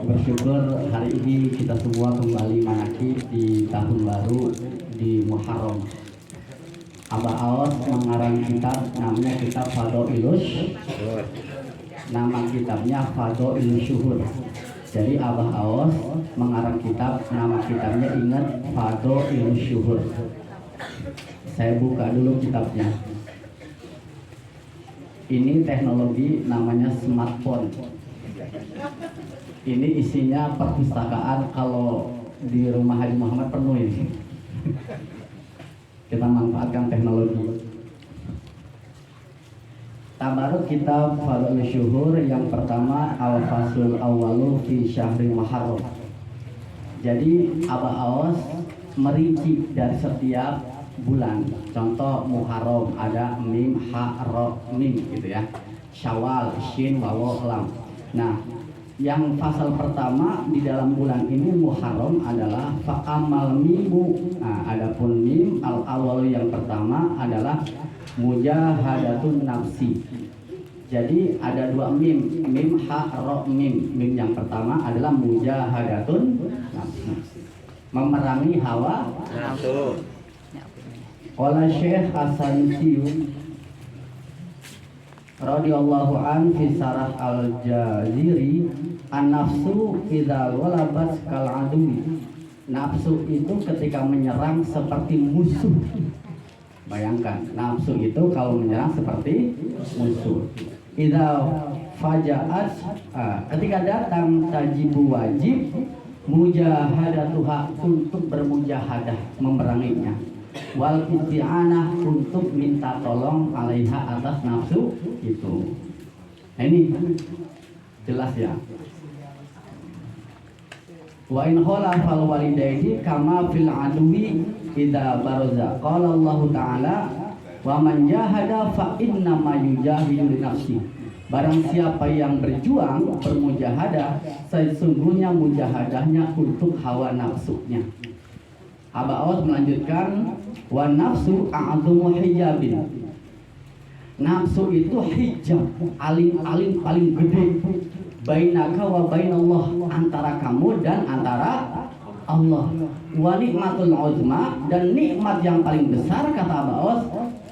Bersyukur hari ini kita semua kembali manakib di tahun baru di Muharram. Abah Aos mengarang kitab namanya kitab Fadhailus. Nama kitabnya Fadhailus Syuhur. Jadi Abah Aos mengarang kitab, nama kitabnya ingat Fadhailus Syuhur. Saya buka dulu kitabnya. Ini teknologi namanya smartphone. Ini isinya perpustakaan, kalau di rumah Haji Muhammad penuh ini. Kita manfaatkan teknologi. Tabaruk kitab Fadhailus Syuhur yang pertama Al-Faslul Awwalu fi Syahri Muharram. Jadi Abah Aos merinci dari setiap bulan. Contoh Muharram ada mim, ha, ro, mim gitu ya. Syawal, shin, waw, lam. Nah, yang fasal pertama di dalam bulan ini Muharram adalah fa'amal mimu. Nah, adapun mim al-awwalu yang pertama adalah mujahadatun nafsi. Jadi ada dua mim, mim ha ro mim. Mim yang pertama adalah mujahadatun nafsi, memerangi hawa nafsu. Qala Syekh As-Sanusi radhiyallahu an fi sarah al-Jaziri, an-nafsu idza walabat kal adui. Nafsu itu ketika menyerang seperti musuh. Bayangkan, nafsu itu kalau menyerang seperti musuh. Idza fajaat, ketika datang tajibu wajib mujahadatuha, untuk bermujahadah memeranginya. Wal isti'anah, untuk minta tolong alaiha, atas nafsu itu. Nah ini jelas ya. Wa in khalafal walidaini kama fil adwi idza baraza. Qala Allah Ta'ala wa man jahada fa inna ma yujahidu li nafsi. Barang siapa yang berjuang, bermujahadah, sesungguhnya mujahadahnya untuk hawa nafsunya. Abah Aos melanjutkan, wa nafsu a'dhamu hijabin. Nafsu itu hijab, aling-aling paling gede, bainaka wa bainallah, antara kamu dan antara Allah. Wa nikmatul uzma, dan nikmat yang paling besar kata Abah Aos,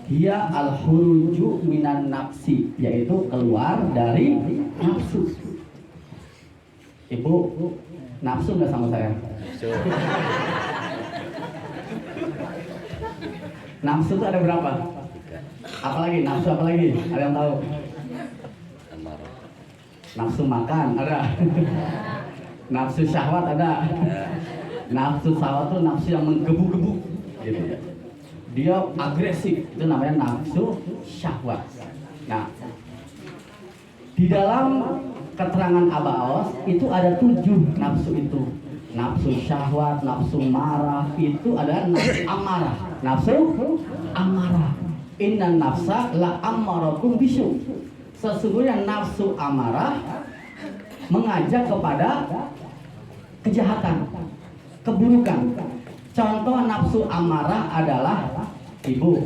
hiya al-khuruju minan nafsi, yaitu keluar dari nafsu. Ibu, nafsu nggak sama saya? Nafsu itu ada berapa? Apalagi nafsu, apalagi? Ada yang tahu? Nafsu makan ada. Nafsu syahwat ada. Nafsu syahwat itu nafsu yang menggebu-gebu gitu. Dia agresif, itu namanya nafsu syahwat. Nah, di dalam keterangan Abah Aos itu ada 7 nafsu itu. Nafsu syahwat, nafsu marah, itu adalah nafsu amarah. Nafsu amarah. Inna nafsa la ammaratun bisu. Sesungguhnya nafsu amarah mengajak kepada kejahatan, keburukan. Contoh nafsu amarah adalah ibu.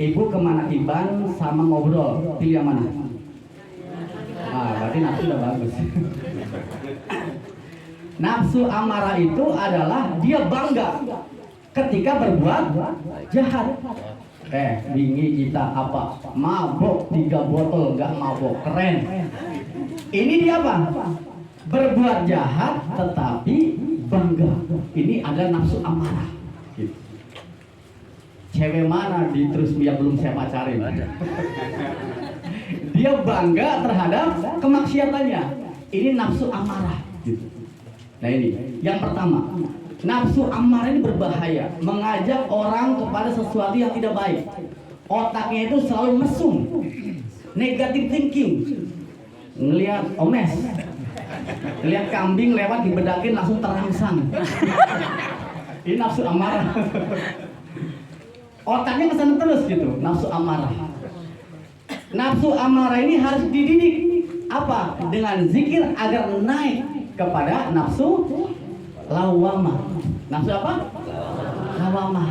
Ibu kemana Iban sama ngobrol, pilih yang mana? Berarti nafsu udah bagus. Nafsu amarah itu adalah dia bangga ketika berbuat jahat. Bingi kita apa? Mabok 3 botol, gak mabok, keren. Ini dia apa? Berbuat jahat tetapi bangga. Ini adalah nafsu amarah. Cewek mana di terus yang belum saya pacarin? Dia bangga terhadap kemaksiatannya. Ini nafsu amarah. Nah ini yang pertama, nafsu amarah ini berbahaya, mengajak orang kepada sesuatu yang tidak baik. Otaknya itu selalu mesum, negative thinking. Ngelihat omes, ngelihat kambing lewat dibedakin langsung terangsang. Ini nafsu amarah. Otaknya kesana terus gitu, nafsu amarah. Nafsu amarah ini harus dididik. Apa? Dengan zikir agar naik kepada nafsu lawamah. Nafsu apa? Lawamah.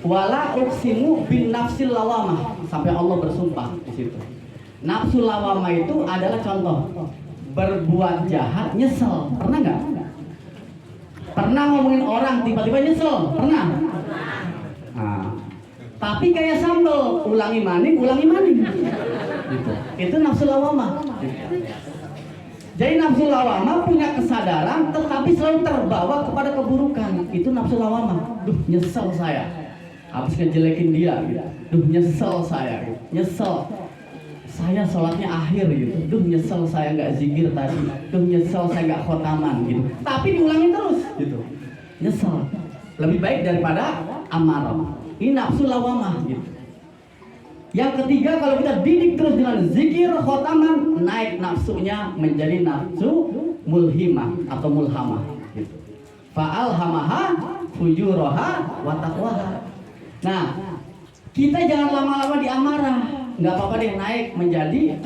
Wala uqsimu bin nafsil lawamah, sampai Allah bersumpah di situ. Nafsu lawamah itu adalah contoh berbuat jahat nyesel. Pernah nggak? Pernah ngomongin orang tiba-tiba nyesel? Pernah? Nah, tapi kayak sambal, ulangi maning gitu. Itu nafsu lawamah. Jadi nafsu lawamah punya kesadaran tetapi selalu terbawa kepada keburukan. Itu nafsu lawamah. Duh, nyesel saya habis ngejelekin dia gitu. Duh, nyesel saya gitu. Nyesel saya sholatnya akhir gitu. Duh, nyesel saya nggak zikir tadi. Duh, nyesel saya nggak khotaman gitu. Tapi diulangi terus gitu. Nyesel lebih baik daripada amarah. Ini nafsu lawamah gitu. Yang ketiga, kalau kita didik terus dengan zikir khotaman, naik nafsunya menjadi nafsu mulhimah atau mulhamah gitu. Fa'alhamaha fujuraha wa taqwaha. Nah, kita jangan lama-lama di amarah. Nggak apa-apa deh naik menjadi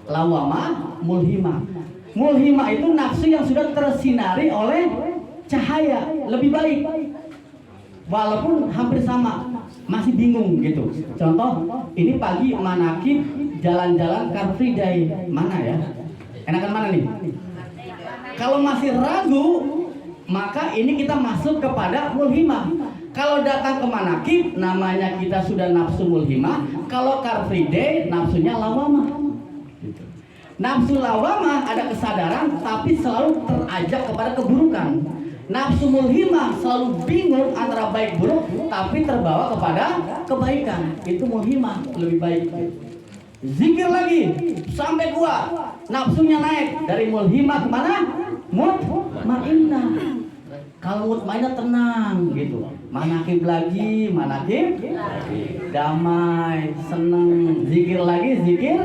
lawamah, mulhimah. Mulhimah itu nafsu yang sudah tersinari oleh cahaya, lebih baik. Walaupun hampir sama, masih bingung gitu. Contoh, ini pagi manakib jalan-jalan Car Free Day. Mana ya? Enakan mana nih? Kalau masih ragu, maka ini kita masuk kepada mulhimah. Kalau datang ke manakib, namanya kita sudah nafsu mulhimah. Kalau Car Free Day, nafsunya lawamah. Nafsu lawamah ada kesadaran, tapi selalu terajak kepada keburukan. Nafsu mulhimah selalu bingung antara baik buruk, tapi terbawa kepada kebaikan. Itu mulhimah, lebih baik. Zikir lagi sampai kuat, nafsunya naik dari mulhimah kemana? Mutmainnah. Kalau mutmainnah tenang gitu. Manakib lagi, manakib damai, seneng. Zikir lagi, zikir.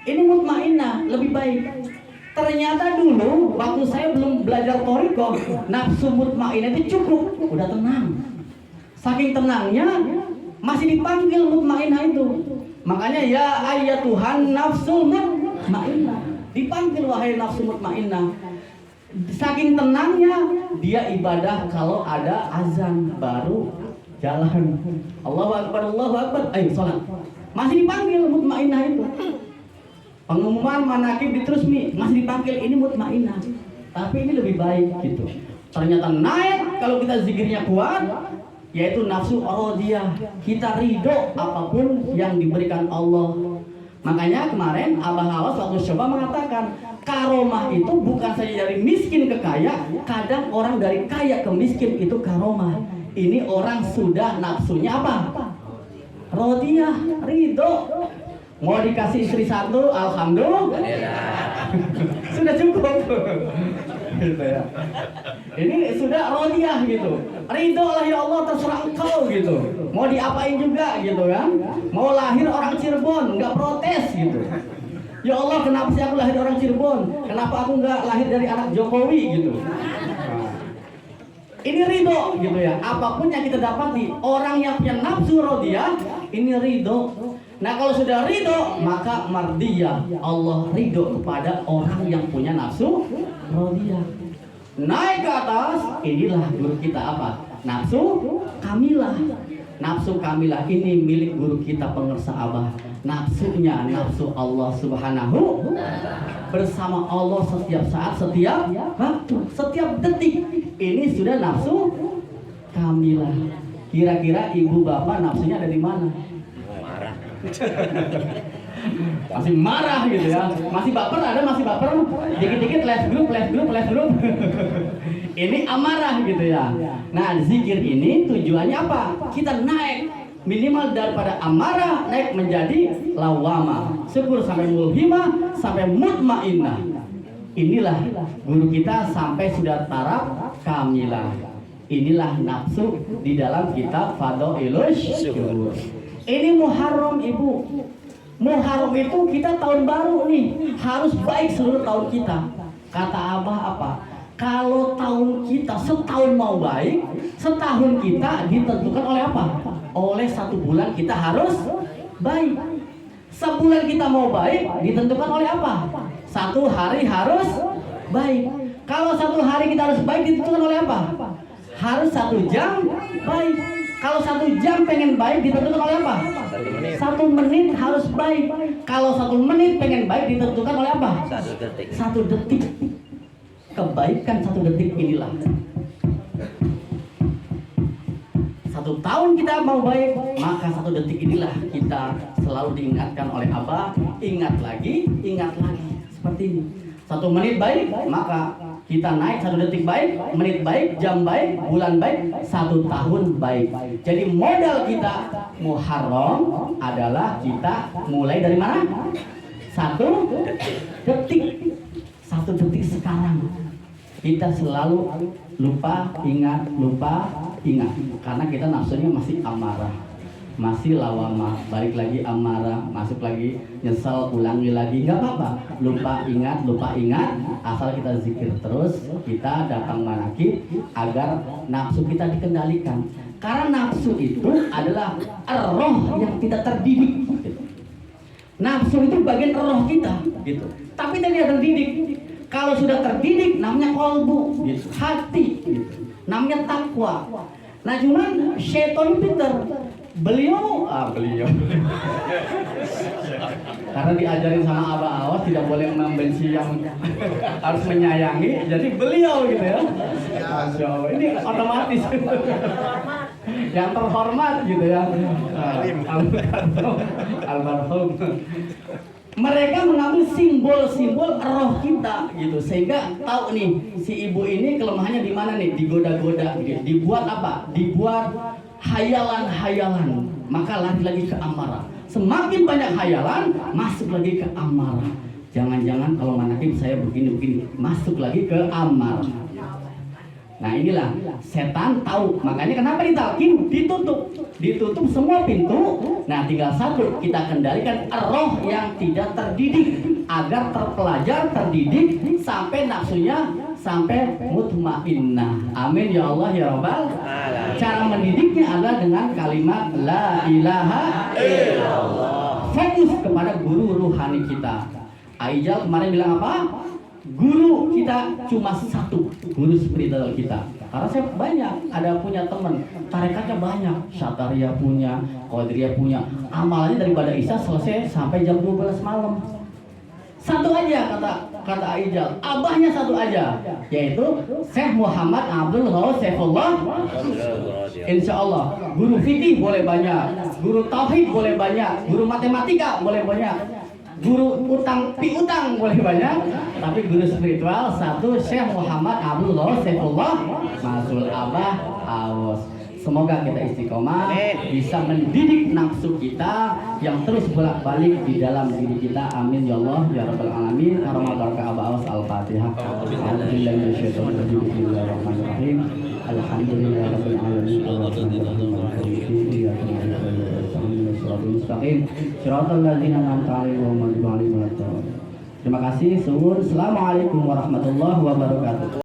Ini mutmainnah, lebih baik. Ternyata dulu waktu saya belum belajar thariqah, nafsu mutmainnah itu cukup, udah tenang. Saking tenangnya masih dipanggil mutmainnah itu. Makanya ya ayyatuhan nafsul mutmainnah. Dipanggil wahai nafsu mutmainnah. Saking tenangnya dia ibadah kalau ada azan baru jalan. Allahu akbar, Allahu akbar, ayo salat. Masih dipanggil mutmainnah itu. Pengumuman manakib di Trusmi masih dipanggil, ini mutmainnah. Tapi ini lebih baik gitu. Ternyata naik kalau kita zikirnya kuat, yaitu nafsu radiyah. Kita ridho apapun yang diberikan Allah. Makanya kemarin Abah Awas waktu coba mengatakan karomah itu bukan saja dari miskin ke kaya, kadang orang dari kaya ke miskin itu karomah. Ini orang sudah nafsunya apa? Radiyah, ridho. Mau dikasih istri satu, alhamdulillah. Sudah cukup. Gitu ya. Ini sudah radiyah gitu. Ridho lah ya Allah, terserah engkau gitu. Mau diapain juga gitu kan. Mau lahir orang Cirebon, nggak protes gitu. Ya Allah, kenapa sih aku lahir orang Cirebon? Kenapa aku nggak lahir dari anak Jokowi gitu. Ini ridho gitu ya. Apapun yang kita dapati, orang yang punya nafsu radiyah, ini ridho. Nah kalau sudah ridho, maka mardiyah. Allah ridho kepada orang yang punya nafsu radiyah. Naik ke atas, inilah guru kita apa? Nafsu kamilah. Nafsu kamilah ini milik guru kita pengersa Abah. Nafsunya nafsu Allah Subhanahu. Bersama Allah setiap saat, setiap waktu, setiap detik. Ini sudah nafsu kamilah. Kira-kira ibu bapak nafsunya ada di mana? Masih marah gitu ya, masih baper, ada masih baper, dikit-dikit left group. Ini amarah gitu ya. Nah zikir ini tujuannya apa? Kita naik minimal daripada amarah, naik menjadi lawama, syukur sampai mulhimah, sampai mutmainnah. Inilah guru kita sampai sudah taraf kamilah. Inilah nafsu di dalam kitab Fadhailus Syukur. Ini Muharram ibu. Muharram itu kita tahun baru nih, harus baik seluruh tahun kita. Kata Abah apa? Kalau tahun kita setahun mau baik, setahun kita ditentukan oleh apa? Oleh 1 bulan kita harus baik. Sebulan kita mau baik ditentukan oleh apa? 1 hari harus baik. Kalau 1 hari kita harus baik ditentukan oleh apa? Harus 1 jam baik. Kalau 1 jam pengen baik ditentukan oleh apa? 1 menit harus baik. Kalau 1 menit pengen baik ditentukan oleh apa? 1 detik. 1 detik. Kebaikan 1 detik inilah. 1 tahun kita mau baik, maka 1 detik inilah kita selalu diingatkan oleh Abah. Ingat lagi, seperti ini. 1 menit baik, maka kita naik 1 detik baik, menit baik, jam baik, bulan baik, 1 tahun baik. Jadi modal kita Muharram adalah kita mulai dari mana? 1 detik. 1 detik sekarang. Kita selalu lupa, ingat. Karena kita nafsunya masih amarah, masih lawamah, balik lagi amarah, masuk lagi nyesel, ulangi lagi, nggak apa-apa. Lupa ingat, asal kita zikir terus, kita datang manakib agar nafsu kita dikendalikan. Karena nafsu itu adalah roh yang tidak terdidik. Nafsu itu bagian roh kita, gitu. Tapi tidak terdidik. Kalau sudah terdidik, namanya kolbu, gitu. Hati, gitu. Namanya takwa. Nah cuman syaitan pinter. Beliau karena diajarin sama Abah Awas tidak boleh membenci yang harus menyayangi, jadi beliau gitu ya. Masya Allah, ini otomatis yang terhormat gitu ya. Almarhum. Mereka mengambil simbol-simbol roh kita gitu, sehingga tahu nih si ibu ini kelemahannya di mana nih, digoda-goda gitu. Dibuat apa? Dibuat hayalan-hayalan, maka lari lagi ke amarah. Semakin banyak hayalan, masuk lagi ke amarah. Jangan-jangan kalau manakib saya begini-begini, masuk lagi ke amarah. Nah inilah setan tahu, makanya kenapa ditalkin? Ditutup semua pintu. Nah tinggal 1, kita kendalikan roh yang tidak terdidik agar terpelajar, terdidik sampai nafsunya sampai mutmainnah. Amin ya Allah ya Rabbal. Cara mendidiknya adalah dengan kalimat la ilaha illallah. Fokus kepada guru ruhani kita. Aijal kemarin bilang apa? Guru kita cuma 1, guru spiritual kita. Karena saya banyak, ada punya teman, tarekatnya banyak, Syataria punya, Qadiriyah punya. Amalannya daripada Isya selesai sampai jam 12 malam. 1 aja kata Aijal, abahnya 1 aja, yaitu Syekh Muhammad Abdul Ghaus Saifullah. Insya Allah, guru fikih boleh banyak, guru tauhid boleh banyak, guru matematika boleh banyak, guru piutang boleh banyak, tapi guru spiritual 1 Syekh Muhammad Abdul Ghaus Saifullah Masul Abah Awas. Semoga kita istiqomah, bisa mendidik nafsu kita yang terus bolak-balik di dalam diri kita. Amin ya Allah ya Rabbal Alamin. Karena barakah Abah Awas. Al-Fatihah. Bismillahirrahmanirrahim. Alhamdulillahirabbil alamin. Terima kasih. Assalamualaikum warahmatullahi wabarakatuh.